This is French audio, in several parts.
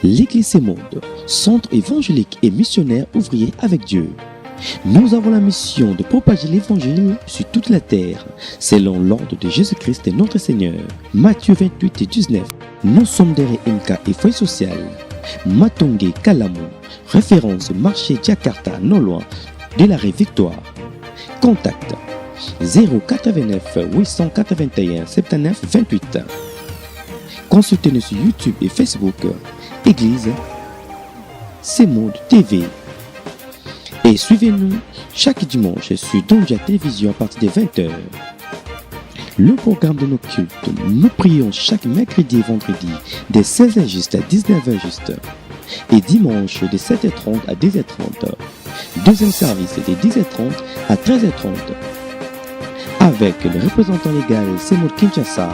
L'Église Semonde, centre évangélique et missionnaire ouvrier avec Dieu. Nous avons la mission de propager l'évangile sur toute la terre, selon l'ordre de Jésus-Christ notre Seigneur. Matthieu 28 et 19. Nous sommes derrière MK et Foyer Social. Matongé Kalamu, référence marché Jakarta, non loin de la rue Victoire. Contact 089 881 79 28. Consultez-nous sur YouTube et Facebook, Église Semonde TV. Et suivez-nous chaque dimanche sur Donja Télévision à partir de 20h. Le programme de nos cultes, nous prions chaque mercredi et vendredi de 16h juste à 19h juste. Et dimanche de 7h30 à 10h30. Deuxième service de 10h30 à 13h30. Avec le représentant légal Semonde Kinshasa,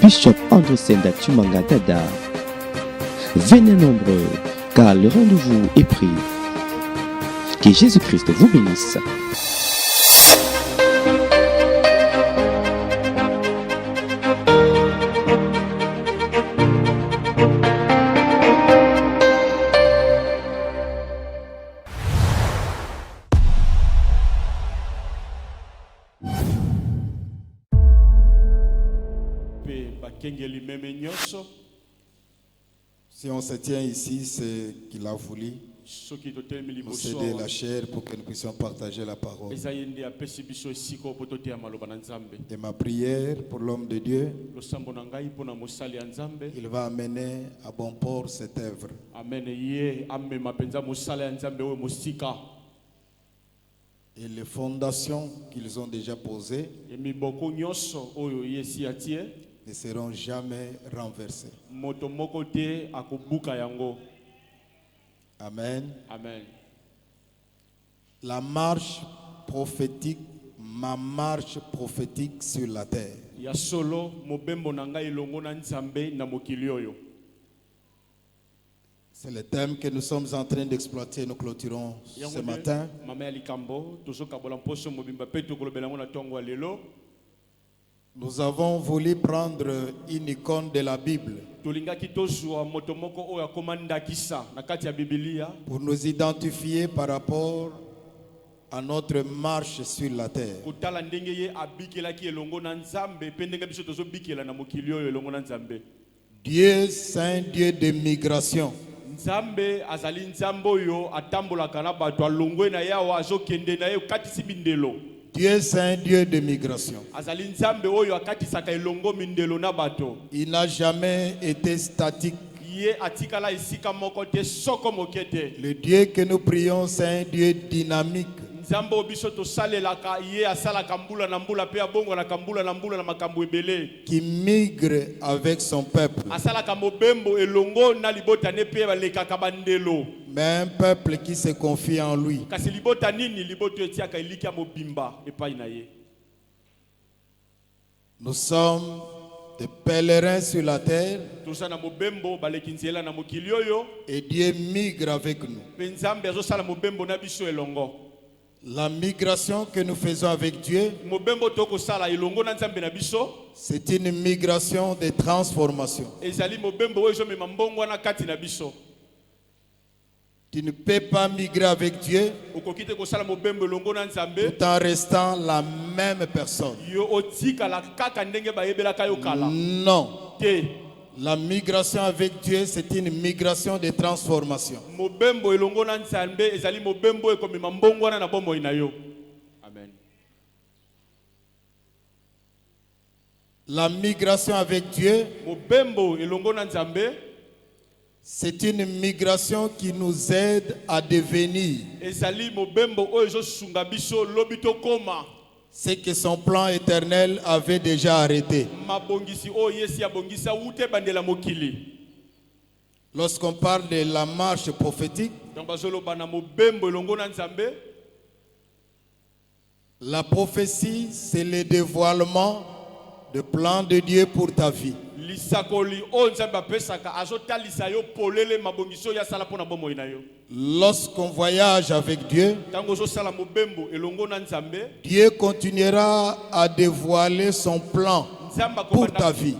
Bishop André Senda Tumanga Dada. Venez nombreux, car le rendez-vous est pris. Que Jésus-Christ vous bénisse. Si on se tient ici, c'est qu'il a voulu nous céder la chair pour que nous puissions partager la parole. Et ma prière pour l'homme de Dieu, il va amener à bon port cette œuvre. Et les fondations qu'ils ont déjà posées ne seront jamais renversées. Amen. Amen. La marche prophétique, ma marche prophétique sur la terre. C'est le thème que nous sommes en train d'exploiter. Nous clôturons ce matin. Nous avons voulu prendre une icône de la Bible pour nous identifier par rapport à notre marche sur la terre. Dieu, Saint Dieu de migration. Dieu Saint Dieu de migration. Il n'a jamais été statique. Le Dieu que nous prions, c'est un Dieu dynamique. Qui migre avec son peuple. Mais un peuple qui se confie en lui. Nous sommes des pèlerins sur la terre. Et Dieu migre avec nous. La migration que nous faisons avec Dieu, c'est une migration de transformation. Tu ne peux pas migrer avec Dieu tout en restant la même personne. Non. La migration avec Dieu, c'est une migration de transformation. Amen. La migration avec Dieu, c'est une migration qui nous aide à devenir ce que son plan éternel avait déjà arrêté. Lorsqu'on parle de la marche prophétique, la prophétie, c'est le dévoilement du plan de Dieu pour ta vie. Lorsqu'on voyage avec Dieu, Dieu continuera à dévoiler son plan pour ta vie.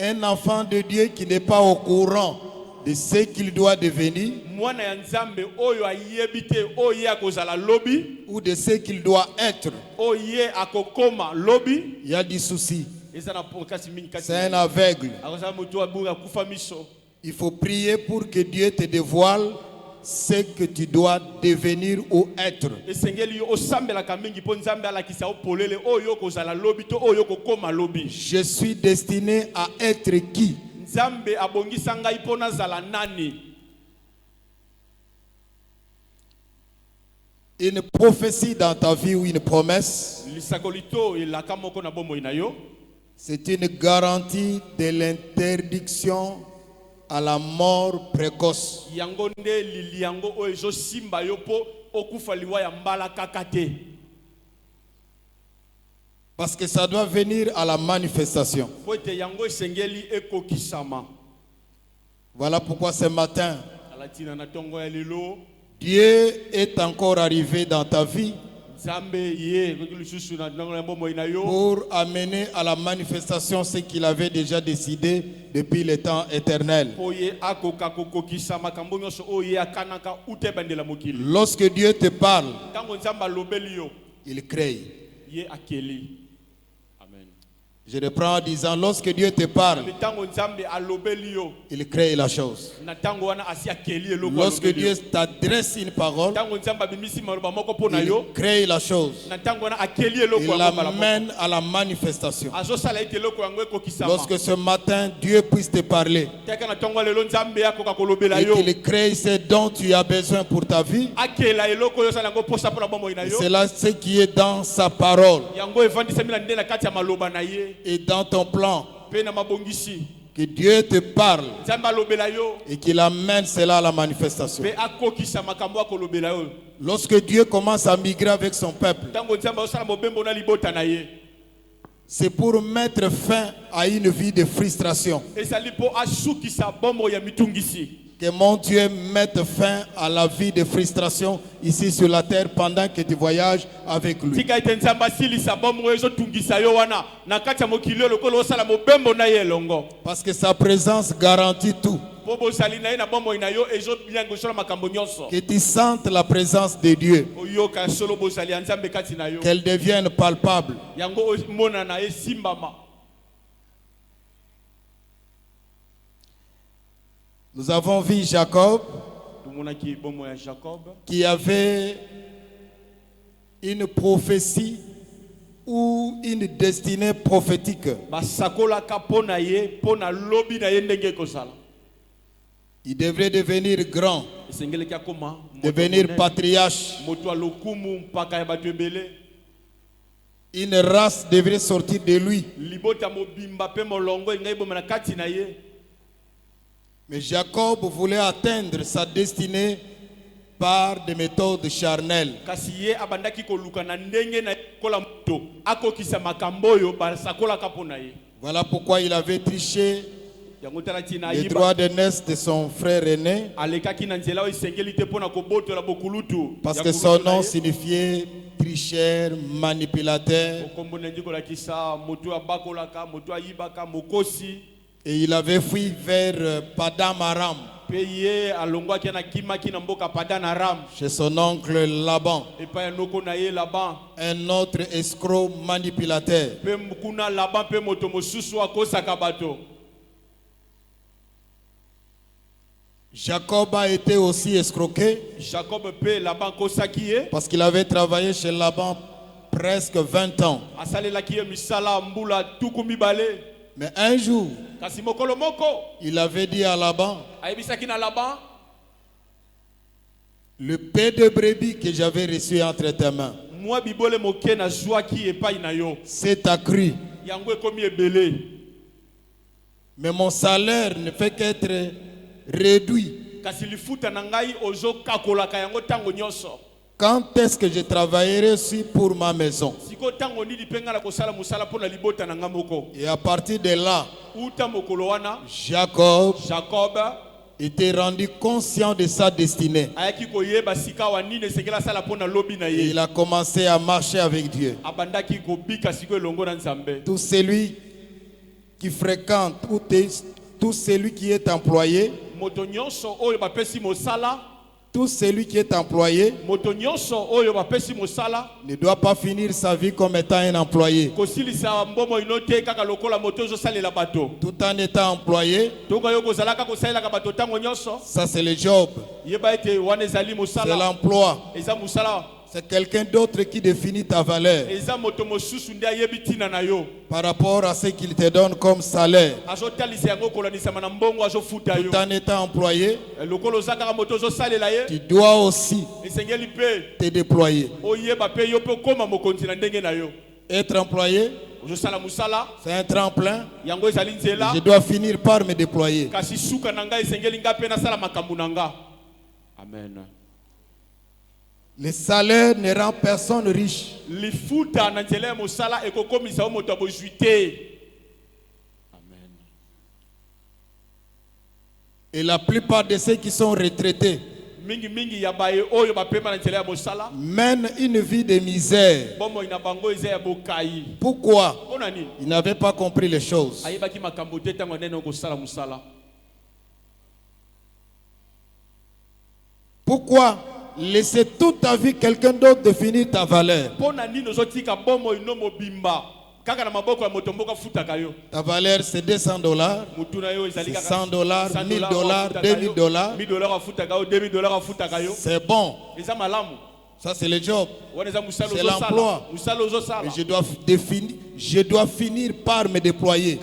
Un enfant de Dieu qui n'est pas au courant de ce qu'il doit devenir ou de ce qu'il doit être, il y a des soucis. C'est un aveugle. Il faut prier pour que Dieu te dévoile ce que tu dois devenir ou être. Je suis destiné à être qui? Une prophétie dans ta vie ou une promesse, c'est une garantie de l'interdiction à la mort précoce. Parce que ça doit venir à la manifestation. Voilà pourquoi ce matin, Dieu est encore arrivé dans ta vie pour amener à la manifestation ce qu'il avait déjà décidé depuis le temps éternel. Lorsque Dieu te parle, il crée. Je reprends en disant, lorsque Dieu te parle, il crée la chose. Lorsque Dieu t'adresse une parole, il crée la chose. Il l'amène à la manifestation. Lorsque ce matin, Dieu puisse te parler et qu'il crée ce dont tu as besoin pour ta vie, c'est là ce qui est dans sa parole et dans ton plan, que Dieu te parle et qu'il amène cela à la manifestation. Lorsque Dieu commence à migrer avec son peuple, c'est pour mettre fin à une vie de frustration. Que mon Dieu mette fin à la vie de frustration ici sur la terre pendant que tu voyages avec lui. Parce que sa présence garantit tout. Que tu sentes la présence de Dieu. Qu'elle devienne palpable. Nous avons vu Jacob qui avait une prophétie ou une destinée prophétique. Il devrait devenir grand, devenir patriarche. Une race devrait sortir de lui. Mais Jacob voulait atteindre sa destinée par des méthodes charnelles. Voilà pourquoi il avait triché les droits d'aînesse de son frère aîné. Parce que son nom signifiait tricheur, manipulateur. Et il avait fui vers Paddan Aram, chez son oncle Laban, un autre escroc manipulateur. Jacob a été aussi escroqué parce qu'il avait travaillé chez Laban presque 20 ans. Mais un jour, il avait dit à Laban, le peu de brebis que j'avais reçu entre tes mains s'est accru. Mais mon salaire ne fait qu'être réduit. Quand est-ce que je travaillerai aussi pour ma maison? Et à partir de là, Jacob était rendu conscient de sa destinée. Et il a commencé à marcher avec Dieu. Tout celui qui fréquente, tout celui qui est employé, tout celui qui est employé ne doit pas finir sa vie comme étant un employé. Tout en étant employé, ça c'est le job, c'est l'emploi. C'est quelqu'un d'autre qui définit ta valeur par rapport à ce qu'il te donne comme salaire. Tout en étant employé, tu dois aussi te déployer. Être employé, c'est un tremplin. Je dois finir par me déployer. Amen. Le salaire ne rend personne riche. Amen. Et la plupart de ceux qui sont retraités mènent une vie de misère. Pourquoi? Ils n'avaient pas compris les choses. Pourquoi laisser toute ta vie quelqu'un d'autre définir ta valeur? Ta valeur c'est $200, c'est $100, $1000, $2000. C'est bon. Ça c'est le job, c'est l'emploi. Et je dois finir par me déployer.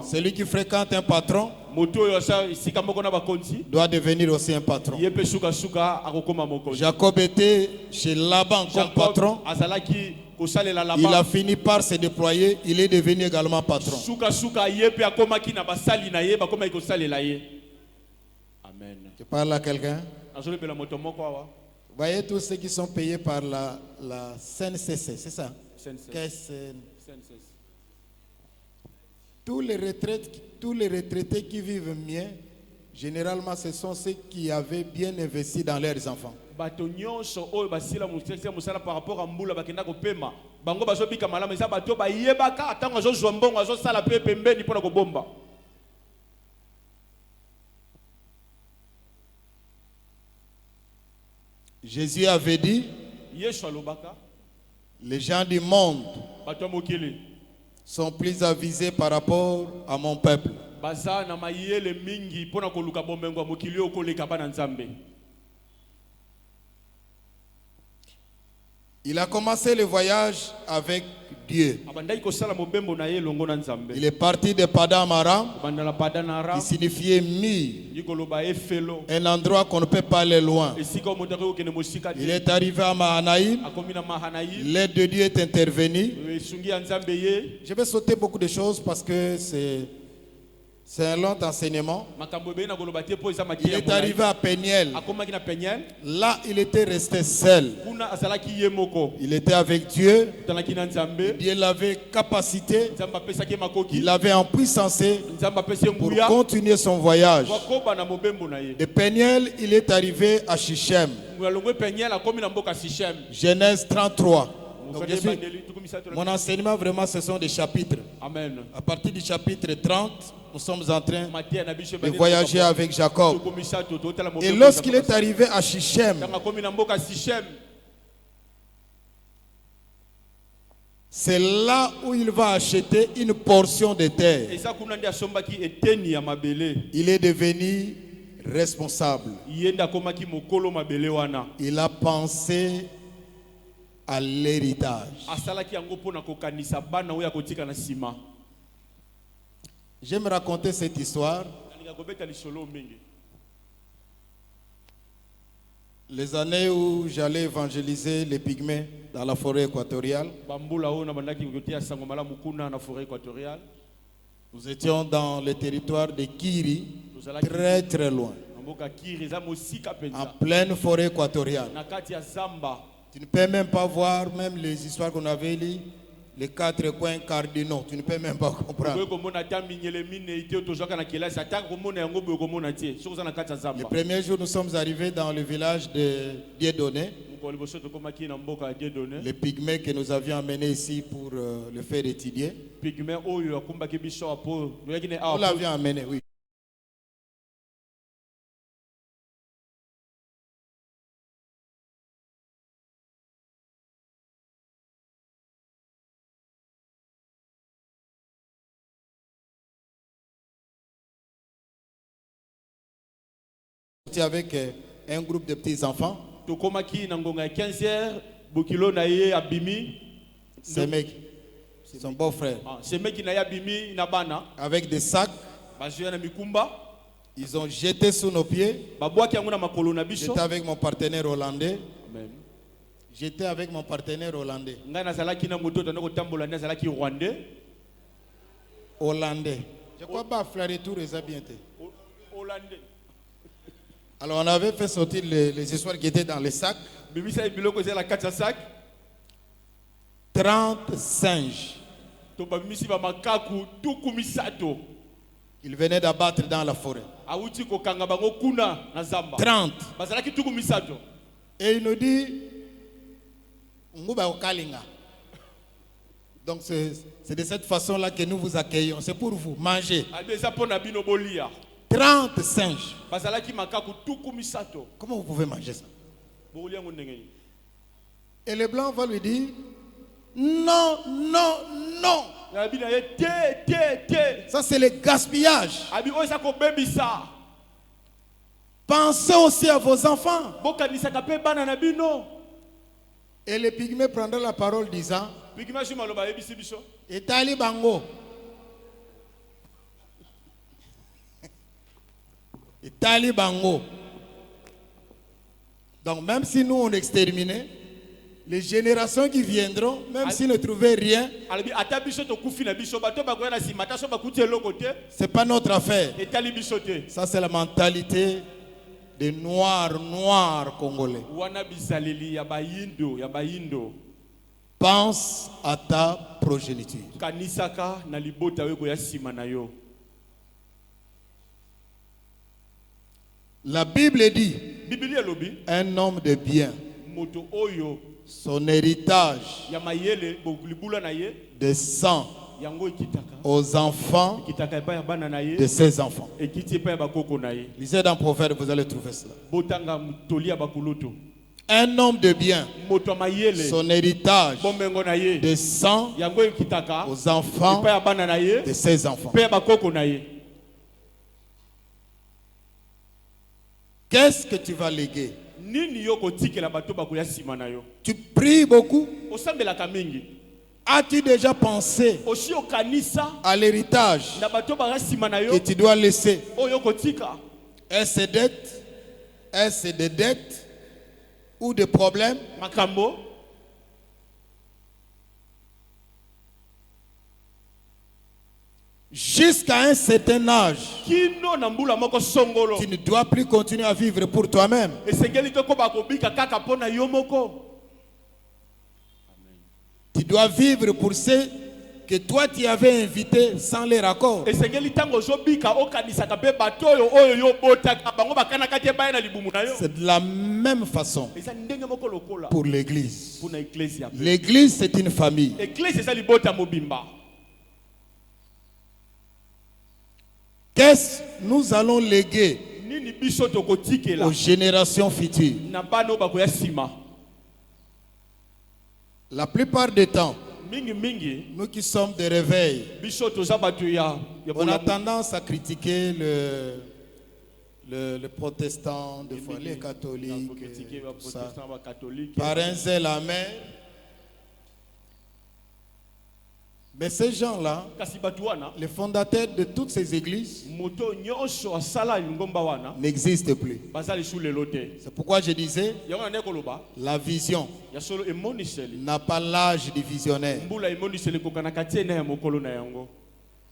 Celui qui fréquente un patron doit devenir aussi un patron. Jacob était chez Laban comme patron. Il a fini par se déployer. Il est devenu également patron. Amen. Tu parles à quelqu'un? Vous voyez tous ceux qui sont payés par la CNCC, c'est ça? Tous les retraités qui vivent bien, généralement ce sont ceux qui avaient bien investi dans leurs enfants. Jésus avait dit, les gens du monde sont plus avisés par rapport à mon peuple. Il a commencé le voyage avec Dieu. Il est parti de Padam Aram, qui signifiait mire, un endroit qu'on ne peut pas aller loin. Il est arrivé à Mahanaïm. L'aide de Dieu est intervenue. Je vais sauter beaucoup de choses parce que c'est un long enseignement. Il est arrivé à Péniel. Là, il était resté seul. Il était avec Dieu. Dieu l'avait capacité. Il l'avait en puissance pour continuer son voyage. De Péniel, il est arrivé à Shichem. Genèse 33. Donc, mon enseignement vraiment ce sont des chapitres. Amen. À partir du chapitre 30, nous sommes en train de voyager avec Jacob. Et lorsqu'il est arrivé à Shichem, c'est là où il va acheter une portion de terre. Il est devenu responsable. Il a pensé à l'héritage. J'aime raconter cette histoire. Les années où j'allais évangéliser les pygmées dans la forêt équatoriale, nous étions dans le territoire de Kiri, très très loin, en pleine forêt équatoriale. Tu ne peux même pas voir même les histoires qu'on avait lues, les 4 coins cardinaux. Tu ne peux même pas comprendre. Le premier jour, nous sommes arrivés dans le village de Dieudonné. Les pygmées que nous avions amenés ici pour le faire étudier. Nous l'avions amené, oui. Avec un groupe de petits enfants. C'est mec, son beau-frère. Avec des sacs. Ils ont jeté sous nos pieds. J'étais avec mon partenaire hollandais. J'étais avec mon partenaire hollandais. Hollandais. Je crois pas flatter tout les habités. Hollandais. Alors on avait fait sortir les histoires qui étaient dans les sacs. 30 singes. Ils venaient d'abattre dans la forêt. 30. Et il nous dit, donc c'est de cette façon-là que nous vous accueillons. C'est pour vous manger. 30 singes. Comment vous pouvez manger ça? Et le blanc va lui dire, non, non, non. Ça c'est le gaspillage. Pensez aussi à vos enfants. Et le pygmée prendra la parole disant, Etali bango. Etali bango. Donc même si nous on exterminait, les générations qui viendront, même s'ils ne trouvaient rien, c'est pas notre affaire. Ça c'est la mentalité des noirs congolais. Pense à ta progéniture. La Bible dit, un homme de bien, son héritage descend aux enfants de ses enfants. Lisez dans Proverbe, vous allez trouver cela. Un homme de bien, son héritage descend aux enfants de ses enfants. Qu'est-ce que tu vas léguer? Tu pries beaucoup? As-tu déjà pensé à l'héritage que tu dois laisser? Est-ce des dettes ou des problèmes? Jusqu'à un certain âge, tu ne dois plus continuer à vivre pour toi-même. Tu dois vivre pour ceux que toi tu avais invités sans leur accord. C'est de la même façon pour l'église. L'église c'est une famille. Qu'est-ce que nous allons léguer aux générations futures? La plupart du temps, nous qui sommes de réveil, on a tendance à critiquer le protestant, des fois les catholiques, ça, par un zèle amer. Mais ces gens-là, les fondateurs de toutes ces églises, n'existent plus. C'est pourquoi je disais, la vision n'a pas l'âge du visionnaire.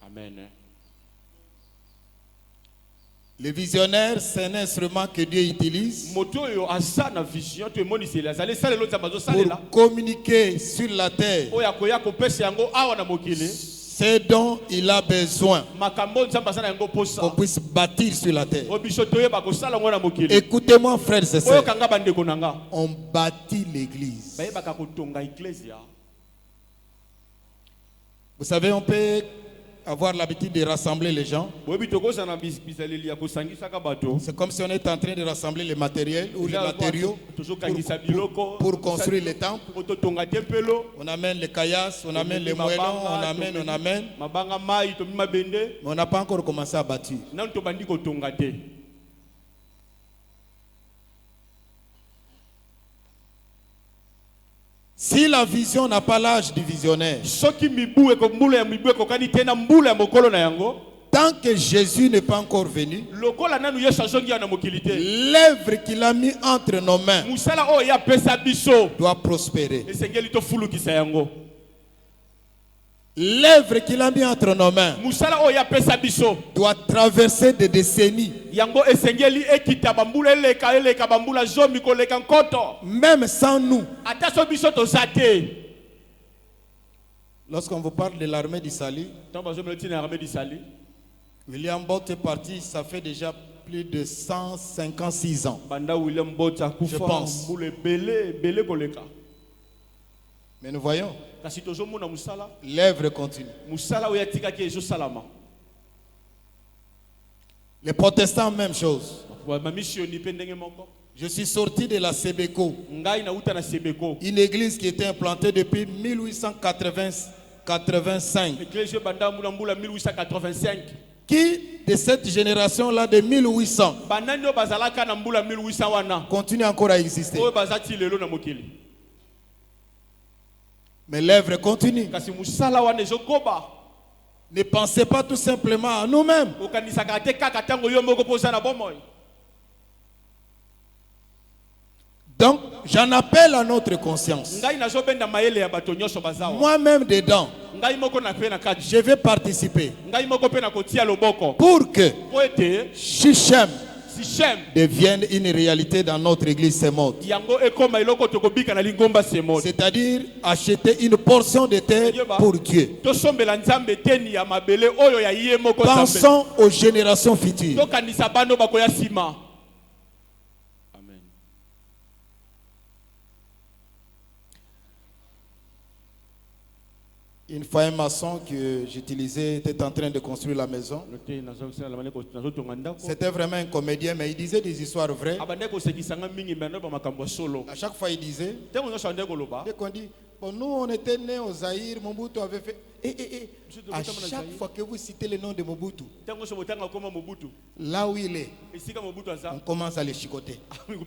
Amen. Le visionnaire, c'est un instrument que Dieu utilise pour communiquer sur la terre Ce dont il a besoin qu'on puisse bâtir sur la terre. Écoutez-moi, frères et sœurs. On bâtit l'église. Vous savez, on peut avoir l'habitude de rassembler les gens. C'est comme si on était en train de rassembler les matériels ou les matériaux pour construire les temples. On amène les caillasses, on amène les moellons, on amène. Mais on n'a pas encore commencé à bâtir. Si la vision n'a pas l'âge du visionnaire, tant que Jésus n'est pas encore venu, l'œuvre qu'il a mis entre nos mains doit prospérer. L'œuvre qu'il a mis entre nos mains doit traverser des décennies. Même sans nous. Lorsqu'on vous parle de l'armée d'Issali, William Bott est parti, ça fait déjà plus de 156 ans. Je pense. Mais nous voyons, l'œuvre continue. Les protestants, même chose. Je suis sorti de la Sebeko, une église qui était implantée depuis 1885. Qui, de cette génération-là de 1800, continue encore à exister. Mais l'œuvre continue. Ne pensez pas tout simplement à nous-mêmes. Donc, j'en appelle à notre conscience. Moi-même dedans, je vais participer pour que Shichem devienne une réalité dans notre église Semot. C'est-à-dire acheter une portion de terre pour Dieu. Pensons aux générations futures. Une fois, un maçon que j'utilisais était en train de construire la maison. C'était vraiment un comédien, mais il disait des histoires vraies. À chaque fois, il disait, dès qu'on dit, bon, nous on était nés au Zaïre, Mobutu avait fait. À chaque fois que vous citez le nom de Mobutu, là où il est, on commence à le chicoter. Donc,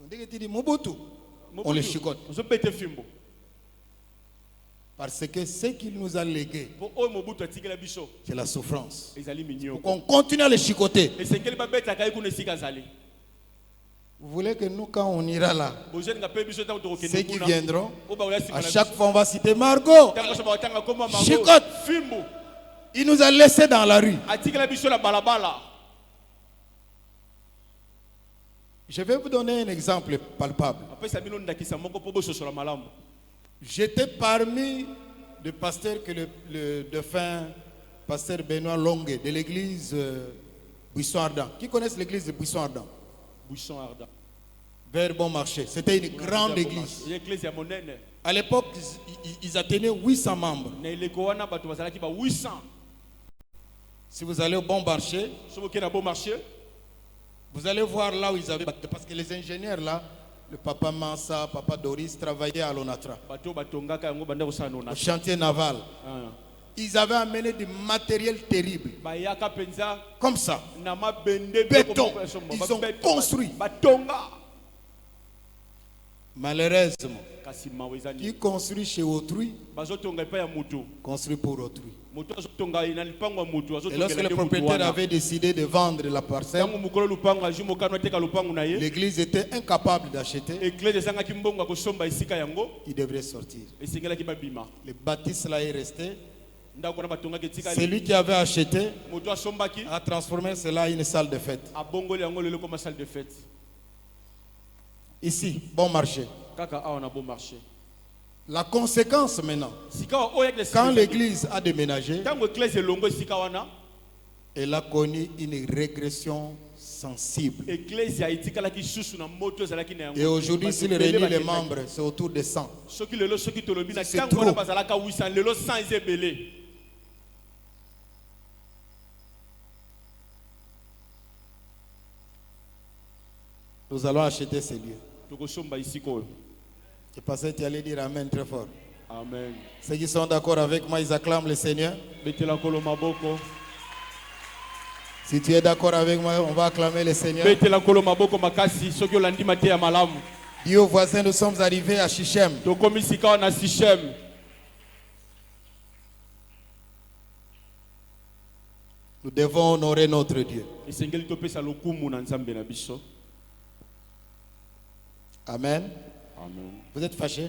dès que tu dis Mobutu, on le chicote. Parce que ce qu'il nous a légué, c'est la souffrance. On continue à le chicoter. Vous voulez que nous, quand on ira là, ceux qui viendront, à chaque fois on va citer Margot, chicote. Il nous a laissé dans la rue. Je vais vous donner un exemple palpable. J'étais parmi les pasteurs que le défunt pasteur Benoît Longue de l'église Buisson Ardent. Qui connaissent l'église de Buisson Ardent? Buisson Ardent. Vers Bon Marché. C'était une grande église. À l'époque, ils atteignaient 800 membres. Si vous allez au Bon Marché, vous allez voir là où ils avaient... Parce que les ingénieurs là, le papa Mansa, papa Doris travaillaient à l'Onatra, au chantier naval. Ils avaient amené du matériel terrible. Comme ça. Béton. Ils ont construit. Malheureusement, qui construit chez autrui, construit pour autrui. Et lorsque le propriétaire avait décidé de vendre la parcelle, l'église était incapable d'acheter. Il devrait sortir. Le bâtisse là est resté. Celui qui avait acheté a transformé cela en une salle de fête. Ici, Bon Marché. La conséquence maintenant, quand l'église a déménagé, elle a connu une régression sensible. Et aujourd'hui, s'il réunit les membres, c'est autour de 100. C'est trop. Nous allons acheter ces lieux. Et pasteur, tu allais dire Amen très fort. Amen. Ceux qui sont d'accord avec moi, ils acclament le Seigneur. Si tu es d'accord avec moi, on va acclamer le Seigneur. Dis aux voisins, nous sommes arrivés à Shichem. Nous devons honorer notre Dieu. Amen. Amen. Vous êtes fâchés?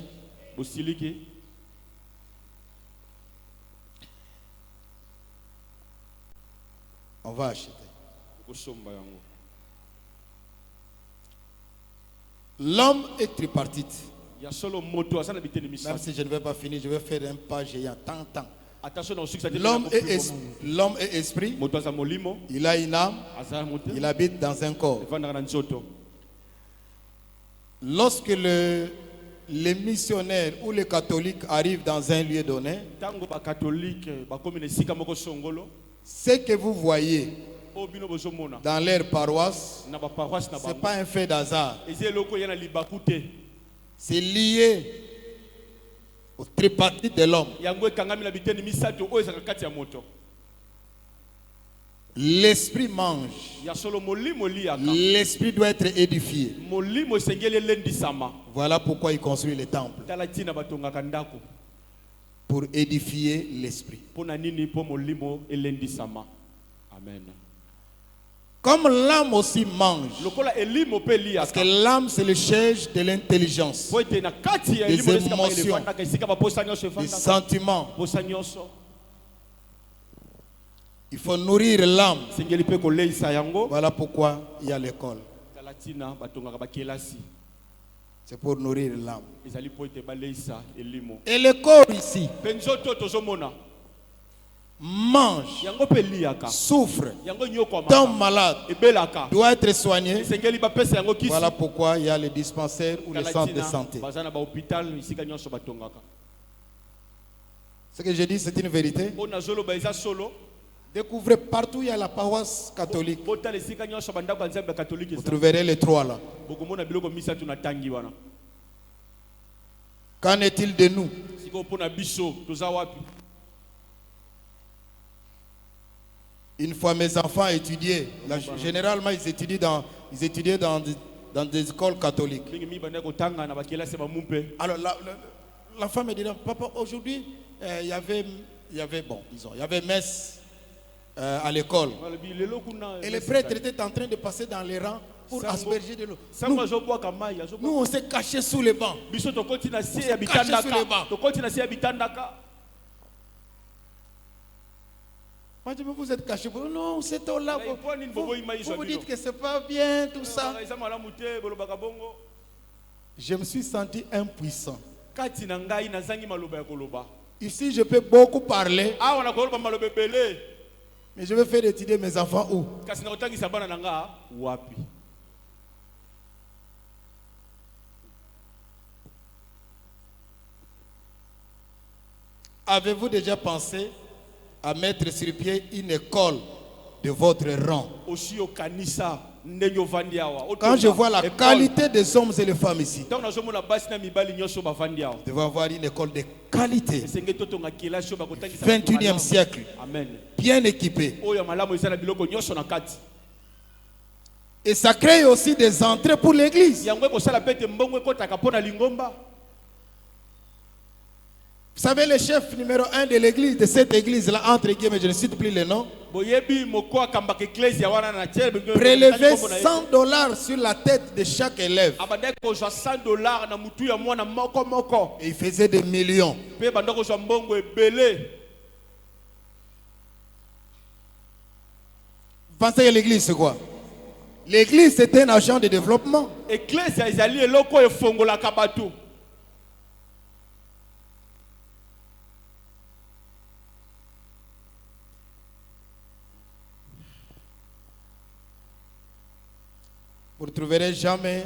On va acheter. L'homme est tripartite. Même si je ne vais pas finir, je vais faire un pas géant. Tant. L'homme est esprit. Il a une âme. Il habite dans un corps. Lorsque les missionnaires ou les catholiques arrivent dans un lieu donné, ce que vous voyez dans leur paroisse, ce n'est pas un fait d'hasard. C'est lié au tripartite de l'homme. L'esprit mange. L'esprit doit être édifié. Voilà pourquoi il construit les temples. Pour édifier l'esprit. Amen. Comme l'âme aussi mange. Parce que l'âme c'est le siège de l'intelligence, des émotions, des sentiments. Il faut nourrir l'âme. Voilà pourquoi il y a l'école. C'est pour nourrir l'âme. Et le corps ici mange, souffre, tombe malade, doit être soigné. Voilà pourquoi il y a les dispensaires ou les centres de santé. Ce que je dis, c'est une vérité. Découvrez partout où il y a la paroisse catholique. Vous trouverez les trois là. Qu'en est-il de nous? Une fois mes enfants étudiaient, généralement ils étudiaient dans des écoles catholiques. Alors l'enfant me dit, papa, aujourd'hui il y avait messe à l'école. Et les prêtres étaient en train de passer dans les rangs pour asperger de l'eau. Nous on s'est cachés sous les bancs. Moi, je dis, vous êtes cachés. Non, c'est là. Vous dites que c'est pas bien, tout ça. Je me suis senti impuissant. Ici, je peux beaucoup parler. Mais je vais faire étudier mes enfants où? Avez-vous déjà pensé à mettre sur pied une école de votre rang? Quand je vois la qualité des hommes et les femmes ici, vous devez avoir une école de qualité, 21e siècle, bien équipée. Et ça crée aussi des entrées pour l'église. Vous savez, le chef numéro 1 de l'église, de cette église-là, entre guillemets, je ne cite plus le nom, prélevait $100 sur la tête de chaque élève. Et il faisait des millions. Vous pensez que l'église, c'est quoi? L'église, c'est un agent de développement. Vous ne trouverez jamais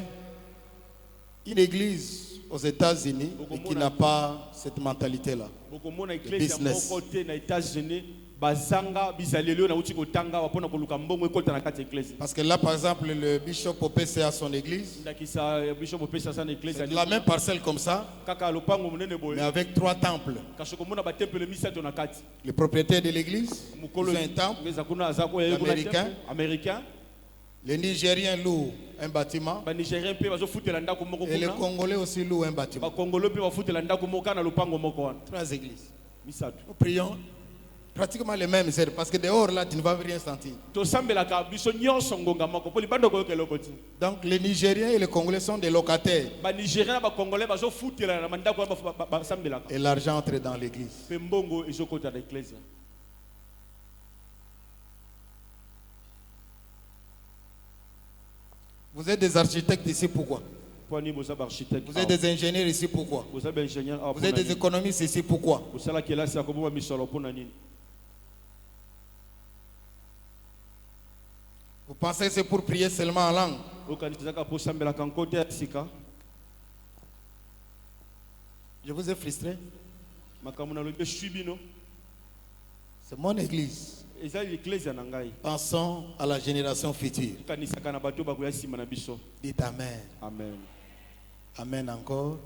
une église aux États-Unis et qui n'a pas cette mentalité-là. Le business. Parce que là, par exemple, le bishop Opese a son église. C'est la même parcelle comme ça, mais avec 3 temples. Le propriétaire de l'église, c'est un temple américain. Les Nigériens louent un bâtiment. Et les Congolais aussi louent un bâtiment. 3 églises. Nous prions pratiquement les mêmes heures parce que dehors là tu ne vas rien sentir. Donc les Nigériens et les Congolais sont des locataires. Et l'argent entre dans l'église. Vous êtes des architectes ici, pourquoi? Vous êtes des ingénieurs ici, pourquoi? Vous êtes des économistes ici, pourquoi? Vous pensez que c'est pour prier seulement en langue? Je vous ai frustré. C'est mon église. Pensons à la génération future. Dites Amen. Amen. Amen encore.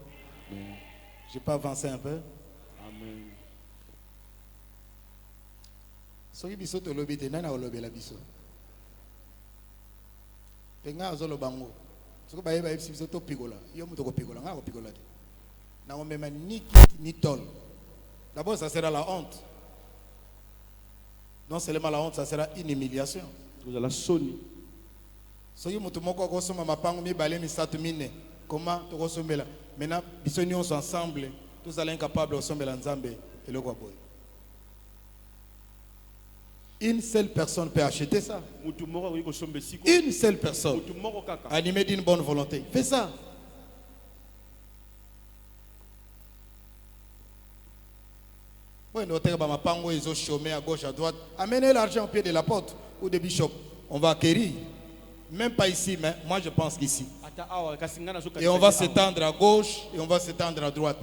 Amen. Je peux avancer un peu? Amen. Soki biso to lobi te nana olobela biso. Penga azolo bango. Soko baye baye biso to pigola. Yo muto ko pigola, nga ko pigola te. Na on même ni kit ni tol. D'abord ça sera la honte. Non seulement la honte, ça sera une humiliation. Vous allez sonner. Soki muto moko ko soma mapango mi balé mi satu mine. Comment to ko sombela? Maintenant biso nyonso ensemble, tous allons incapables de sombela nzambe et le quoi boy. Une seule personne peut acheter ça. Une seule personne. Animée d'une bonne volonté. Fais ça. Oui, nous avons ils ont chômé à gauche, à droite. Amenez l'argent au pied de la porte ou des bishops. On va acquérir. Même pas ici, mais moi je pense qu'ici. Et on va s'étendre à gauche et on va s'étendre à droite.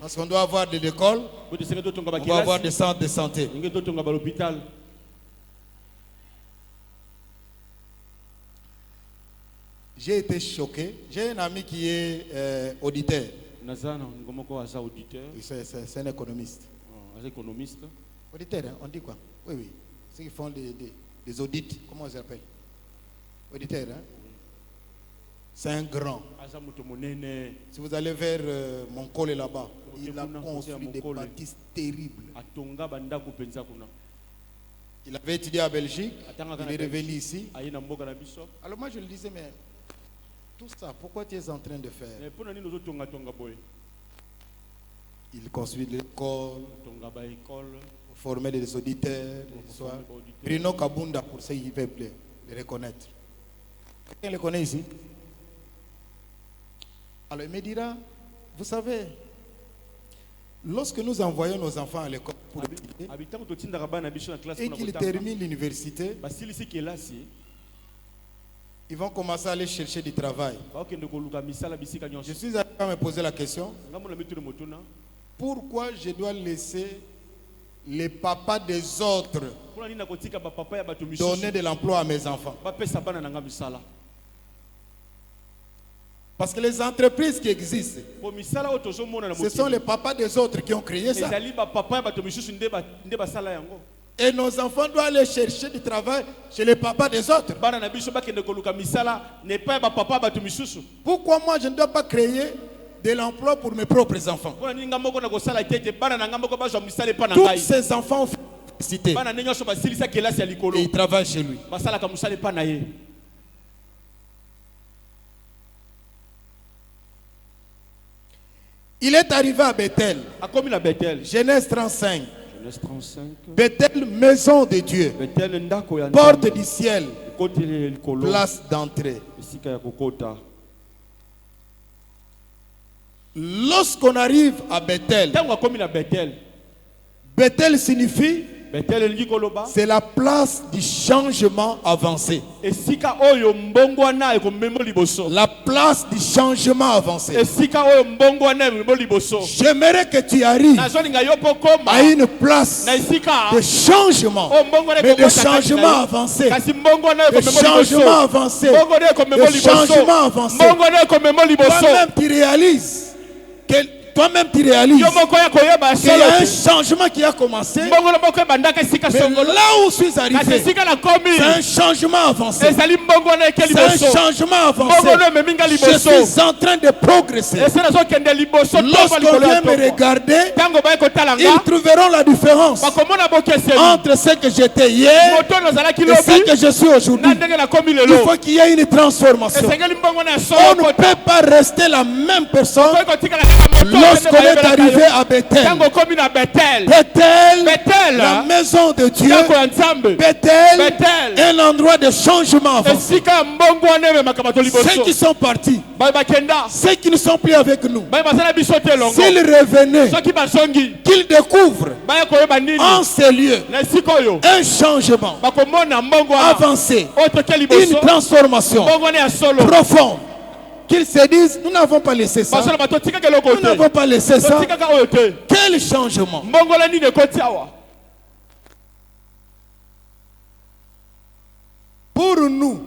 Parce qu'on doit avoir des écoles, on va avoir des centres de santé. J'ai été choqué. J'ai un ami qui est auditeur. C'est un économiste. Auditeur, hein? On dit quoi? Oui, oui. Ceux qui font des audits, comment on s'appelle? Auditeur, hein? C'est un grand. Si vous allez vers mon collègue là-bas, il a construit des bâtisses terribles. Il avait étudié à Belgique, il est revenu ici. Alors moi je lui disais, mais tout ça, pourquoi tu es en train de faire? Il construit l'école, former des auditeurs, Bruno Kabunda pour ceux qui veulent les reconnaître. Quelqu'un le connaît ici? Alors il me dira, vous savez, lorsque nous envoyons nos enfants à l'école pour étudier et qu'ils terminent l'université, ils vont commencer à aller chercher du travail. Je suis allé me poser la question, pourquoi je dois laisser les papas des autres donner de l'emploi à mes enfants? Parce que les entreprises qui existent, ce sont les papas des autres qui ont créé ça. Et nos enfants doivent aller chercher du travail chez les papas des autres. Pourquoi moi je ne dois pas créer de l'emploi pour mes propres enfants? Tous ces enfants ont félicité. Et ils travaillent chez lui. Il est arrivé à Bethel. Genèse 35. Bethel, maison de Dieu. Porte du ciel. Place d'entrée. Lorsqu'on arrive à Bethel, Bethel signifie c'est la place du changement avancé. La place du changement avancé. J'aimerais que tu arrives à une place de changement, mais de changement avancé. De changement avancé. De changement avancé. Toi-même tu réalises toi-même tu réalises qu'il y a un changement qui a commencé, mais là où je suis arrivé, c'est un changement avancé. C'est un changement avancé. Je suis en train de progresser. Lorsqu'on vient me regarder, ils trouveront la différence entre ce que j'étais hier et ce que je suis aujourd'hui. Il faut qu'il y ait une transformation. On ne peut pas rester la même personne. Lorsqu'on est arrivé à Bethel, la maison de Dieu, Bethel, un endroit de changement avancé. Ceux qui sont partis, ceux qui ne sont plus avec nous, s'ils revenaient, qu'ils découvrent en ces lieux un changement avancé, une transformation profonde. Qu'ils se disent, nous n'avons pas laissé ça. Nous n'avons pas laissé ça. Quel changement. Pour nous,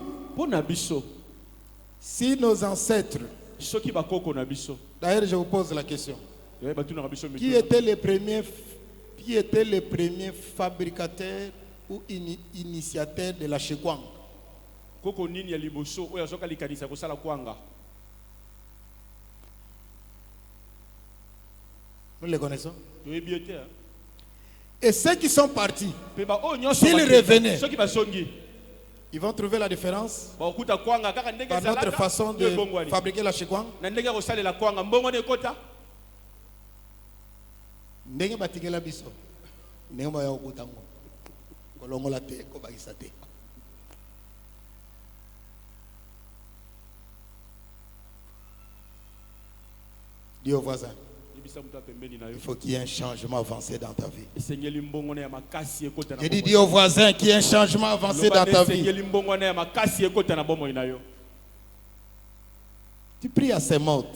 si nos ancêtres, d'ailleurs je vous pose la question, qui étaient les premiers fabricateurs ou initiateurs de la Shekwang? Nous les connaissons. Et ceux qui sont partis, s'ils revenaient, ils vont trouver la différence par notre façon de fabriquer la Shekwang. Dis au voisin, il faut qu'il y ait un changement avancé dans ta vie. J'ai dit, dis au voisin qu'il y ait un changement avancé dans ta vie. Tu pries à ces mots.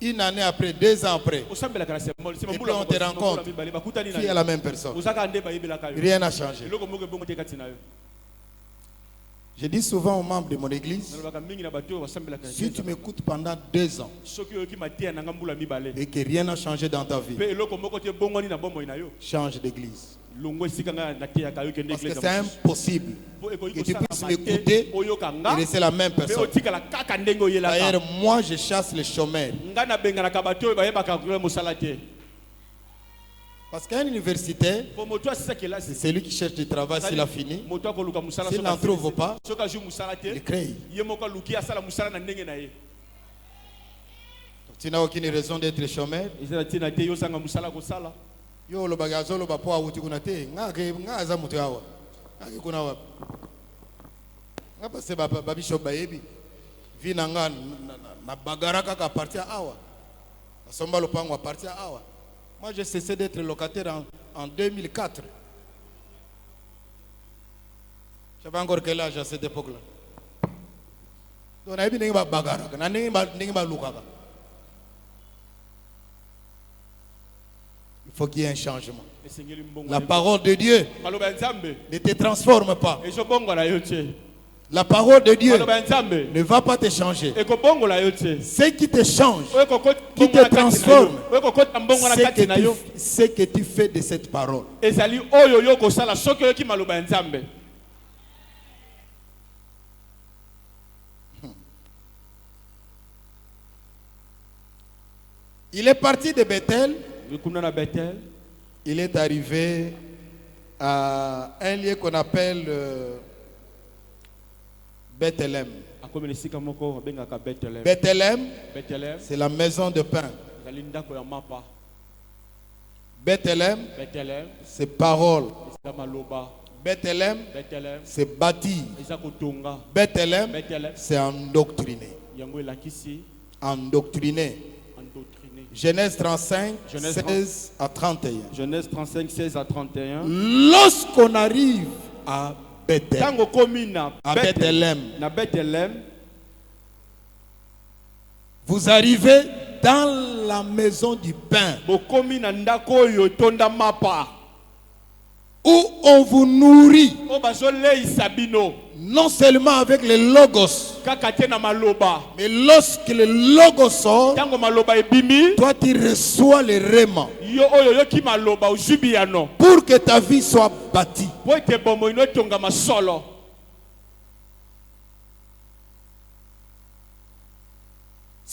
Une année après, 2 ans après, et puis on te rend compte, tu es la même personne. Rien n'a changé. Je dis souvent aux membres de mon église, si tu m'écoutes pendant 2 ans et que rien n'a changé dans ta vie, change d'église. Parce que c'est impossible que tu puisses m'écouter et rester la même personne. D'ailleurs, moi je chasse les chômeurs. Parce qu'un universitaire, c'est celui qui cherche du travail s'il a fini. S'il n'en trouve pas, il crée. Tu n'as aucune raison d'être chômeur. Yo lo bagazo lo bapo awuti kuna te nga za mutu hawa ngake kuna wapi ngapa se babisho bayebi vina nga na bagaraka ka partir awa nasomba lopango partir awa. Moi j'ai cessé d'être locataire en 2004. J'avais encore quel âge à cette époque-là? Donc na yebi ningi ba bagaraka na ningi ba lukaka. Il faut qu'il y ait un changement. La parole de Dieu ne te transforme pas. La parole de Dieu ne va pas te changer. Ce qui te change, qui te transforme, c'est que tu fais de cette parole. Il est parti de Bethel. Il est arrivé à un lieu qu'on appelle Bethléem. Bethléem, c'est la maison de pain. Bethléem, c'est parole. Bethléem, c'est bâti. Bethléem, c'est endoctriné. Endoctriné. Genèse 35, Genèse 16 à 31. Genèse 35, 16 à 31. Lorsqu'on arrive à Bethel, Tango komina à Bethléem, na Bethléem, vous arrivez dans la maison du pain bokomi na ndako yo tonda mapa où on vous nourrit o bazolei sabino non seulement avec le logos, kaka te na maloba mais lorsque le logos sort, tango maloba ebimi toi tu reçois le réma yo oyo yoki maloba ozubi yano pour que ta vie soit bâtie. po ete bomoi no etonga masolo.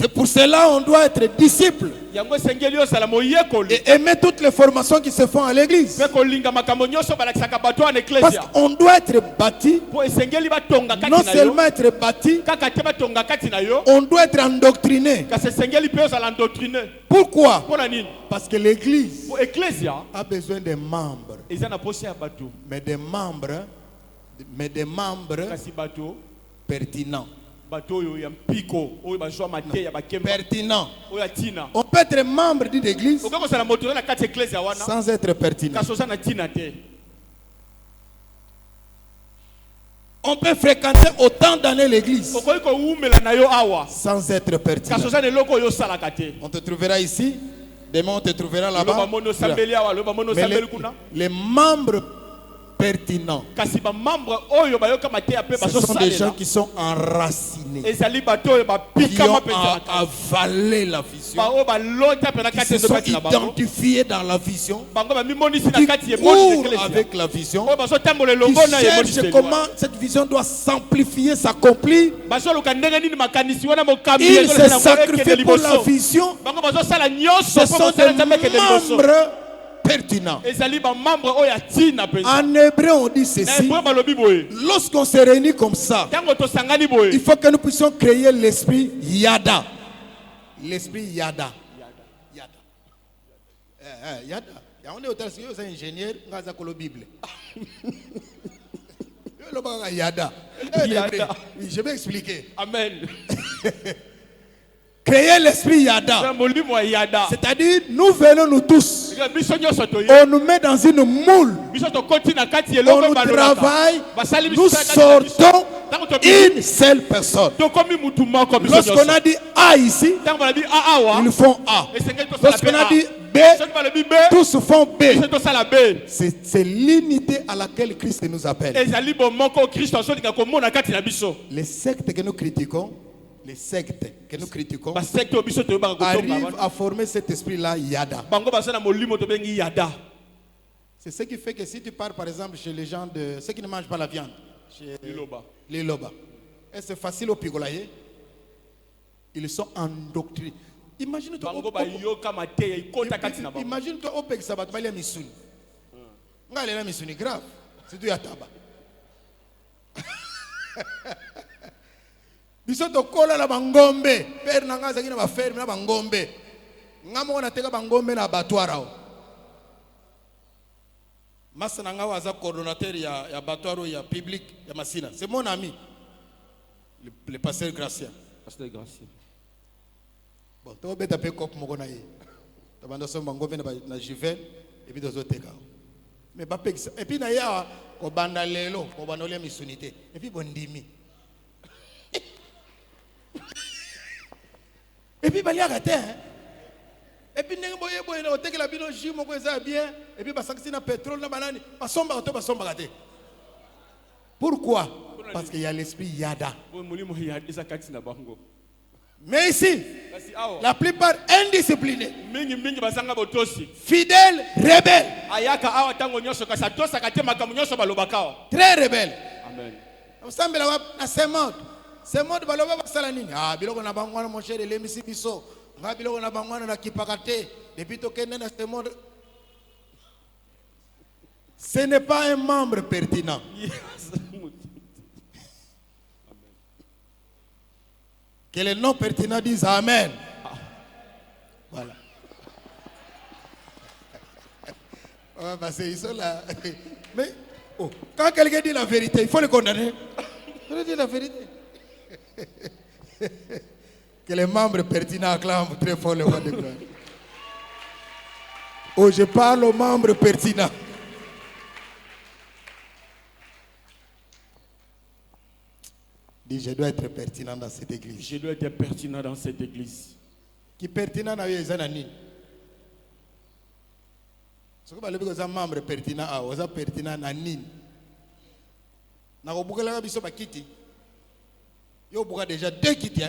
C'est pour cela qu'on doit être disciple Yango esengeli ozala moyekoli et aimer toutes les formations qui se font à l'église. mpe kolinga makambo nyonso balakisaka bato wana Parce eklesia qu'on doit être bâti, po esengeli batonga non kati na yo seulement être bâti, kaka te batonga kati na yo on doit être endoctriné. kasi esengeli mpe ozala endoctrine. Pourquoi? Mpo na nini? Parce que l'église Po eklesia a besoin des membres, eza na posa ya bato mais des membres kasi bato pertinents. bato oyo ya mpiko oyo bazwa mateya ya bakemba Pertinents. oyo ya ntina. On peut être membre d'une église okoki kozala moto oza na kati ya eklesia wana sans être pertinent. kasi oza na ntina te. On peut fréquenter autant d'années l'église okoki kowumela na yo awa sans être kasi pertinent. oza na eloko oyo osalaka te. On te trouvera ici, demain on te trouvera loba là-bas. mono osambeli awa loba mono Mais osambeli kuna les membres pertinents, kasi bamembre oyo bayoka mateya mpe ce sont des gens bazosalela qui sont enracinés, ezali bato oyo qui bapikama ont mpenza na kati avalé la vision, baoyo balota mpe na qui kati se ezo sont kati na bango identifiés dans la vision, bango bamimonisi na qui kati emoni courent eklesia avec la vision, oyo bazotambola qui elongo na cherchent emoniseli comment cette vision doit s'amplifier, s'accomplir. bazoluka ndenge nini makanisi wana mokambi Ils ezoleka se nango ekende sacrifient pour la liboso vision. bango bazosala nyonso Ce mpo sont kosala des nzambe ekende liboso membres pertinents. ezali bamembre oyo ya ntina mpenza. En hébreu, on dit Na ceci. hébreu balobi boye Lorsqu'on se réunit comme ça, ntango tosangani il boye faut que nous puissions créer l'esprit Yada. L'esprit Yada. Yada. Yada. On est auteur, c'est un ingénieur, on a la Bible. Yada. Yada. Je vais expliquer. amen. Créer l'esprit Yada. molimo ya yada C'est-à-dire, nous venons nous tous. biso nyonso toye On nous met dans une moule. biso tokoti na kati ya On eloko nous balobaka travaille. basali biso Nous kati na biso. sortons Ntango tobimi, une seule personne. tokomi mutu moko biso Lorsqu'on nyonso a dit A ici, ntango balobi awa ils font A. esengeli tosala Lorsqu'on a mpe dit A. B, soki balobi b tous font B. biso tosala b C'est l'unité à laquelle Christ nous appelle. ezali bomoko kristo azolinga komona kati na biso Les sectes que nous critiquons, basekte oyo biso toyebaka kotonga arrivent wana. à former cet esprit-là, Yada. bango baza na molimo tobengi yada. C'est ce qui fait que si tu pars par exemple chez les gens de ceux qui ne mangent pas la viande, chez Liloba. les Loba, et c'est facile au pigolaye, ils sont endoctrinés. Imagine-toi, bango bayoka mateya ikota kati na bango imagine-toi au Pek Sabat, Balia Missouni. Ngalela Missouni, grave. C'est du Yataba. Biso to kola la bangombe, père nanga zaki na ba ferme na bangombe. Ngamo na teka bangombe na abattoir ao. Masa nanga waza coordonnateur ya abattoir ya public ya Masina. C'est mon ami. Le pasteur Gracien. pasteur Gracien. Bon, to beta pe kop moko na ye. Tabanda so bangombe na Juvel et puis dozo teka. Mais ba pe et puis na ya ko banda lelo, ko banolia misunité. Et puis bondimi. Et puis, il y a un et puis, il y a un bien. Et puis, il y a pétrole, pourquoi? Parce qu'il y a l'esprit Yada. Mais ici, la plupart indisciplinés, fidèles, rebelles, très rebelles. Amen. C'est mode baloba basala nini ah biloko na bangwana mon cher elemisi biso nga biloko na bangwana na kipakate depuis to kende na ce mode. Ce n'est pas un membre pertinent. Que les non pertinents disent amen. Voilà. Ouais, parce qu'ils sont là. Mais quand quelqu'un dit la vérité, il faut le condamner. Il faut dire la vérité. Que les membres pertinents acclament très fort le roi de gloire. Oh, je parle aux membres pertinents. Dis, je dois être pertinent dans cette église. Je dois être pertinent dans cette église. Qui est pertinent dans les années. Ce que vous avez un membre pertinent, vous êtes pertinent dans Nine. Vous avez déjà 2 kits.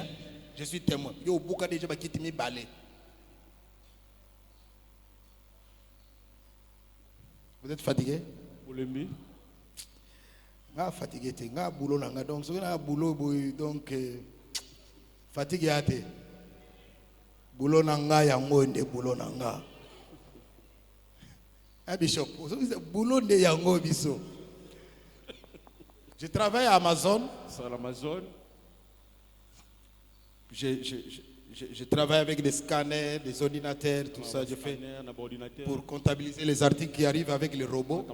Je suis témoin. Vous avez déjà 2 kits mi balai. Vous êtes fatigué? Nga fatigué te nga boulot nanga donc ce nga boulot boy donc fatigué ate boulot nanga yango nde boulot nanga a bishop boulot nde yango biso. Je travaille à Amazon. Sur Amazon. Je travaille avec des scanners, des ordinateurs, tout ça. Je fais pour comptabiliser les articles qui arrivent avec les robots. Qui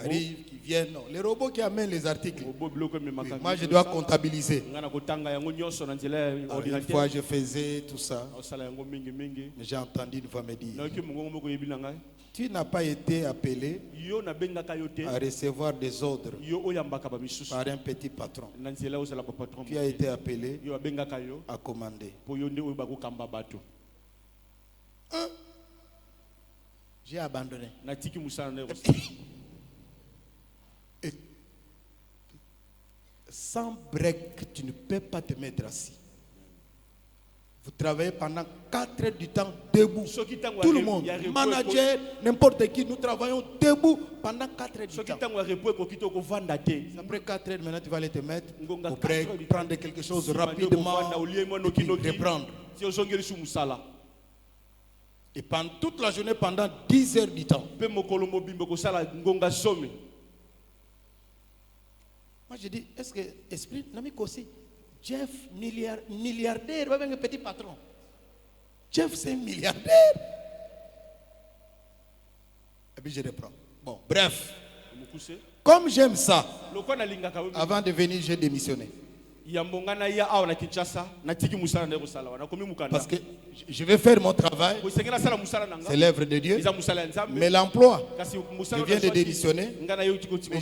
arrivent, qui viennent. Non, les robots qui amènent les articles. Oui, moi, je dois comptabiliser. Alors, une fois, je faisais tout ça. Mais j'ai entendu une voix me dire, tu n'as pas été appelé à recevoir des ordres par un petit patron. Tu as été appelé à commander. J'ai abandonné. Et sans break, tu ne peux pas te mettre assis. Vous travaillez pendant 4 heures du temps debout. Tout le monde, manager, n'importe qui, nous travaillons debout pendant 4 heures du temps. Après 4 heures, maintenant tu vas aller te mettre au break, prendre quelque chose rapidement et puis reprendre. Et pendant toute la journée, pendant 10 heures du temps. Moi je dis, est-ce que esprit n'a mis aussi Jeff, milliardaire, va un petit patron. Jeff, c'est un milliardaire. Et puis je reprends. Bon, bref. Comme j'aime ça, avant de venir, j'ai démissionné. Parce que je vais faire mon travail. C'est l'œuvre de Dieu. Mais l'emploi, je viens de démissionner. Mais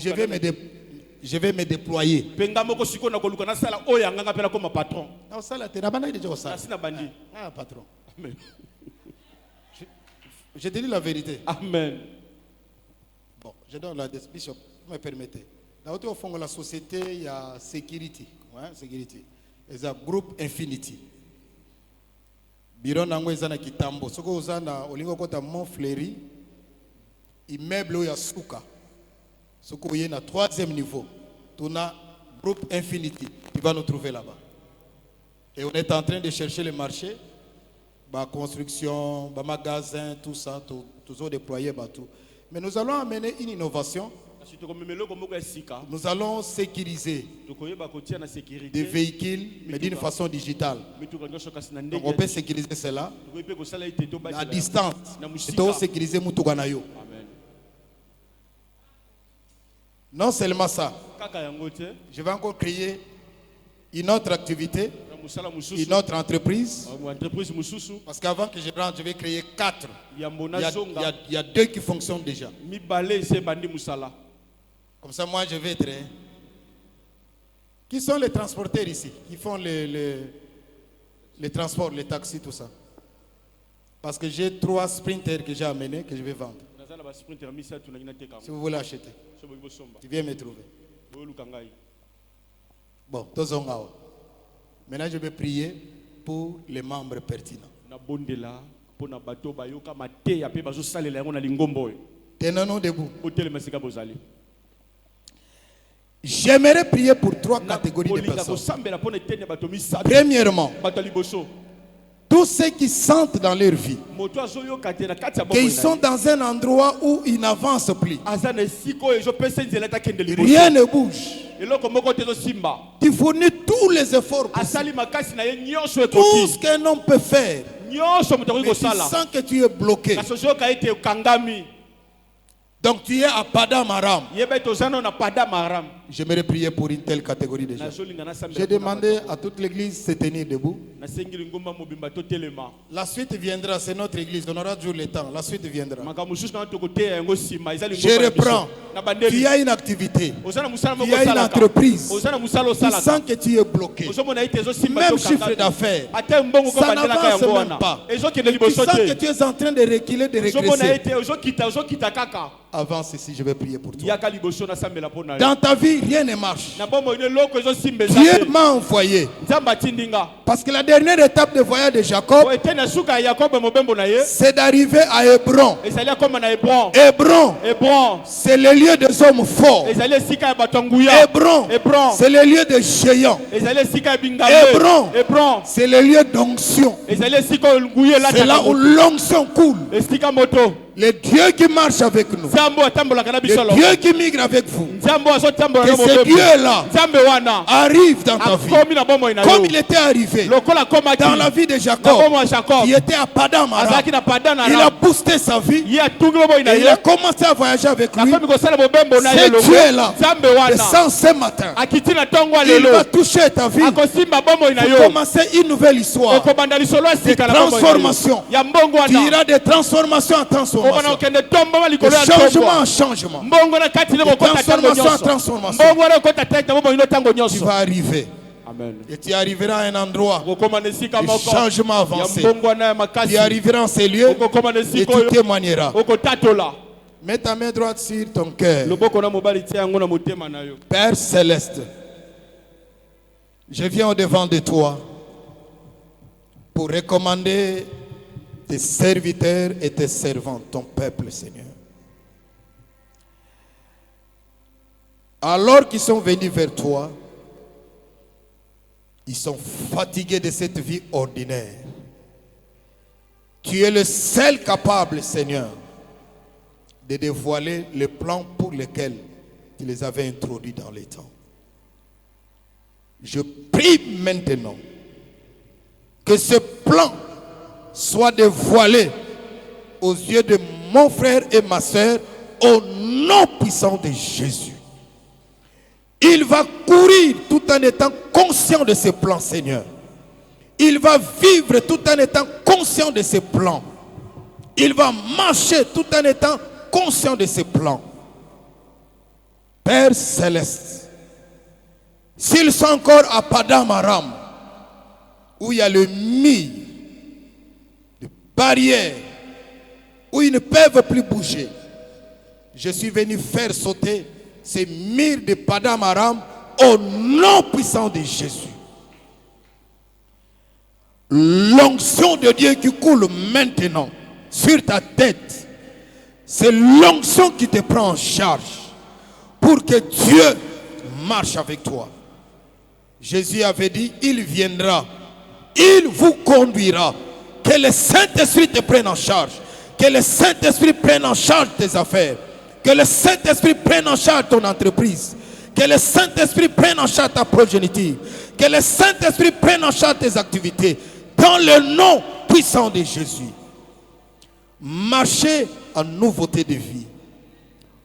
je vais me déployer. Ah, patron. Je te dis la vérité. Amen. Bon, je donne la description, vous me permettez. Dans au fond de la société, il y a Security. Ouais, Security. Il y a Groupe Infinity. Biro nango ezana kitambo. Soko uzana olingo kota Montfleury. Immeuble où il y a Souka. Soko y est na 3e niveau. Tuna Groupe Infinity. Tu vas nous trouver là-bas. Et on est en train de chercher le marché. Bah, construction, bah, magasin, tout ça, tout déployé, bah, tout. Mais nous allons amener une innovation. Nous allons sécuriser des véhicules, mais d'une façon digitale. Donc on peut sécuriser cela à distance. Et on sécuriser Mutuganayo. Non seulement ça, je vais encore créer une autre activité, une autre entreprise. Parce qu'avant que je rentre, je vais créer 4. Il y a 2 qui fonctionnent déjà. Comme ça, moi, je vais être... Qui sont les transporteurs ici? Qui font les transports, les taxis, tout ça? Parce que j'ai 3 sprinters que j'ai amenés, que je vais vendre. Si vous voulez acheter, tu viens me trouver. Bon, maintenant, je vais prier pour les membres pertinents. Tenons-nous debout. J'aimerais prier pour 3 catégories de personnes. Premièrement, tous ceux qui sentent dans leur vie qu'ils sont dans un endroit où ils n'avancent plus. Rien ne bouge. Tu fournis tous les efforts possibles. Tout ce qu'un homme peut faire. Mais tu sens que tu es bloqué. Donc tu es à Padam Aram. J'aimerais prier pour une telle catégorie de gens. J'ai demandé à toute l'église de se tenir debout. La suite viendra, c'est notre église, on aura toujours le temps. La suite viendra. Je reprends. Tu as une activité, tu as une entreprise, tu sens que tu es bloqué. Même chiffre d'affaires, ça n'avance même pas. Tu sens que tu es en train de reculer, de régresser. Avance ici, je vais prier pour toi. Dans ta vie, rien ne marche. Dieu m'a envoyé. Parce que la dernière étape de voyage de Jacob, c'est d'arriver à Hébron. Hébron, c'est le lieu des hommes forts. Hébron, c'est le lieu des géants. Hébron, c'est le lieu d'onction. C'est là où l'onction coule. Le Dieu qui marche avec nous, le Dieu qui migre avec vous, que ce Dieu-là arrive dans ta vie, comme il était arrivé dans la vie de Jacob, qui était à Padam Aram. Il a boosté sa vie et il a commencé à voyager avec lui. Ce Dieu-là, descend ce matin, il va toucher ta vie pour commencer une nouvelle histoire de transformation. Tu iras de transformation en transformation. De changement en changement. De transformation en transformation. Tu vas arriver. Amen. Et tu arriveras à un endroit de changement avancé. Tu arriveras en ces lieux et tu témoigneras. Mets ta main droite sur ton cœur. Père Céleste, je viens au-devant de toi pour recommander tes serviteurs et tes servants, ton peuple, Seigneur. Alors qu'ils sont venus vers toi, ils sont fatigués de cette vie ordinaire. Tu es le seul capable, Seigneur, de dévoiler le plan pour lequel tu les avais introduits dans les temps. Je prie maintenant que ce plan soit dévoilé aux yeux de mon frère et ma soeur au nom puissant de Jésus. Il va courir tout en étant conscient de ses plans, Seigneur. Il va vivre tout en étant conscient de ses plans. Il va marcher tout en étant conscient de ses plans. Père Céleste, s'ils sont encore à Padam Aram, où il y a le mur, barrières où ils ne peuvent plus bouger, je suis venu faire sauter ces murs de Padam Aram au nom puissant de Jésus. L'onction de Dieu qui coule maintenant sur ta tête, c'est l'onction qui te prend en charge pour que Dieu marche avec toi. Jésus avait dit, il viendra, il vous conduira. Que le Saint-Esprit te prenne en charge. Que le Saint-Esprit prenne en charge tes affaires. Que le Saint-Esprit prenne en charge ton entreprise. Que le Saint-Esprit prenne en charge ta progéniture. Que le Saint-Esprit prenne en charge tes activités. Dans le nom puissant de Jésus. Marchez en nouveauté de vie.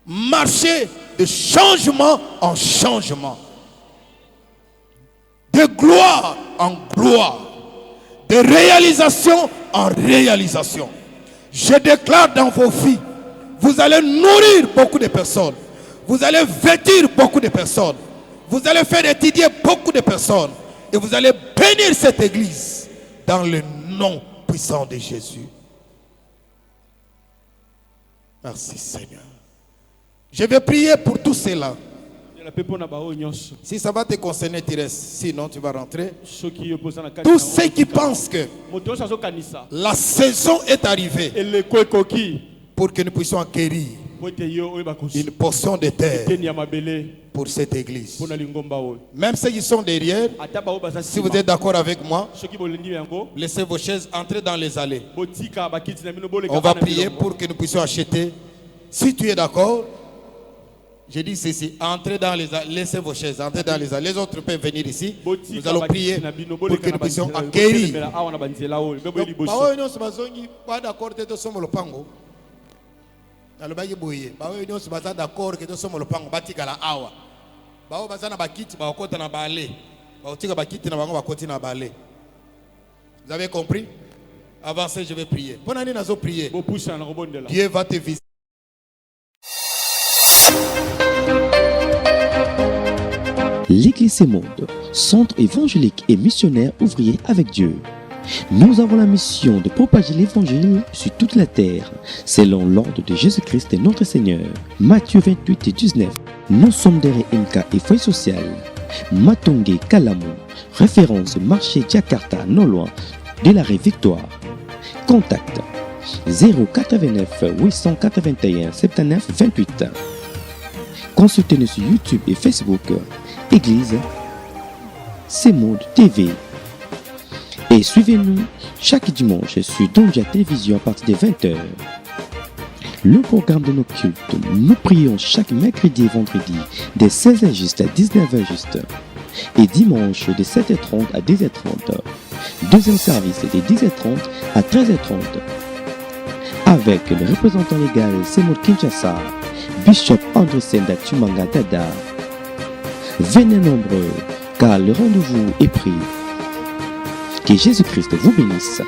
Marchez de changement en changement. De gloire en gloire. De réalisation en réalisation. Je déclare dans vos vies, vous allez nourrir beaucoup de personnes. Vous allez vêtir beaucoup de personnes. Vous allez faire étudier beaucoup de personnes. Et vous allez bénir cette église dans le nom puissant de Jésus. Merci Seigneur. Je vais prier pour tous ceux-là. Si ça va te concerner, tu restes. Sinon, tu vas rentrer. Tous ceux qui pensent que la saison est arrivée pour que nous puissions acquérir une portion de terre pour cette église. Même ceux qui sont derrière, si vous êtes d'accord avec moi, laissez vos chaises, entrez dans les allées. On va prier pour que nous puissions acheter. Si tu es d'accord, j'ai dit ceci, entrez dans les allées, laissez vos chaises, entrez dans les allées. Les autres peuvent venir ici. Nous allons prier pour que nous puissions acquérir. Vous avez compris? Avancez, je vais prier. Dieu va te visiter. L'Église Semonde, centre évangélique et missionnaire ouvrier avec Dieu. Nous avons la mission de propager l'évangile sur toute la terre, selon l'ordre de Jésus-Christ notre Seigneur. Matthieu 28 et 19. Nous sommes derrière MK et Foyer Social. Matongé Kalamu, référence marché Jakarta, non loin de la rue Victoire. Contact 089 881 79 28. Consultez-nous sur YouTube et Facebook, Église Semonde TV. Et suivez-nous chaque dimanche sur Donja Télévision à partir de 20h. Le programme de nos cultes, nous prions chaque mercredi et vendredi de 16h juste à 19h juste. Et dimanche de 7h30 à 10h30. Deuxième service de 10h30 à 13h30. Avec le représentant légal Semonde Kinshasa, Bishop André Senda Tumanga Dada. Venez nombreux, car le rendez-vous est pris. Que Jésus-Christ vous bénisse.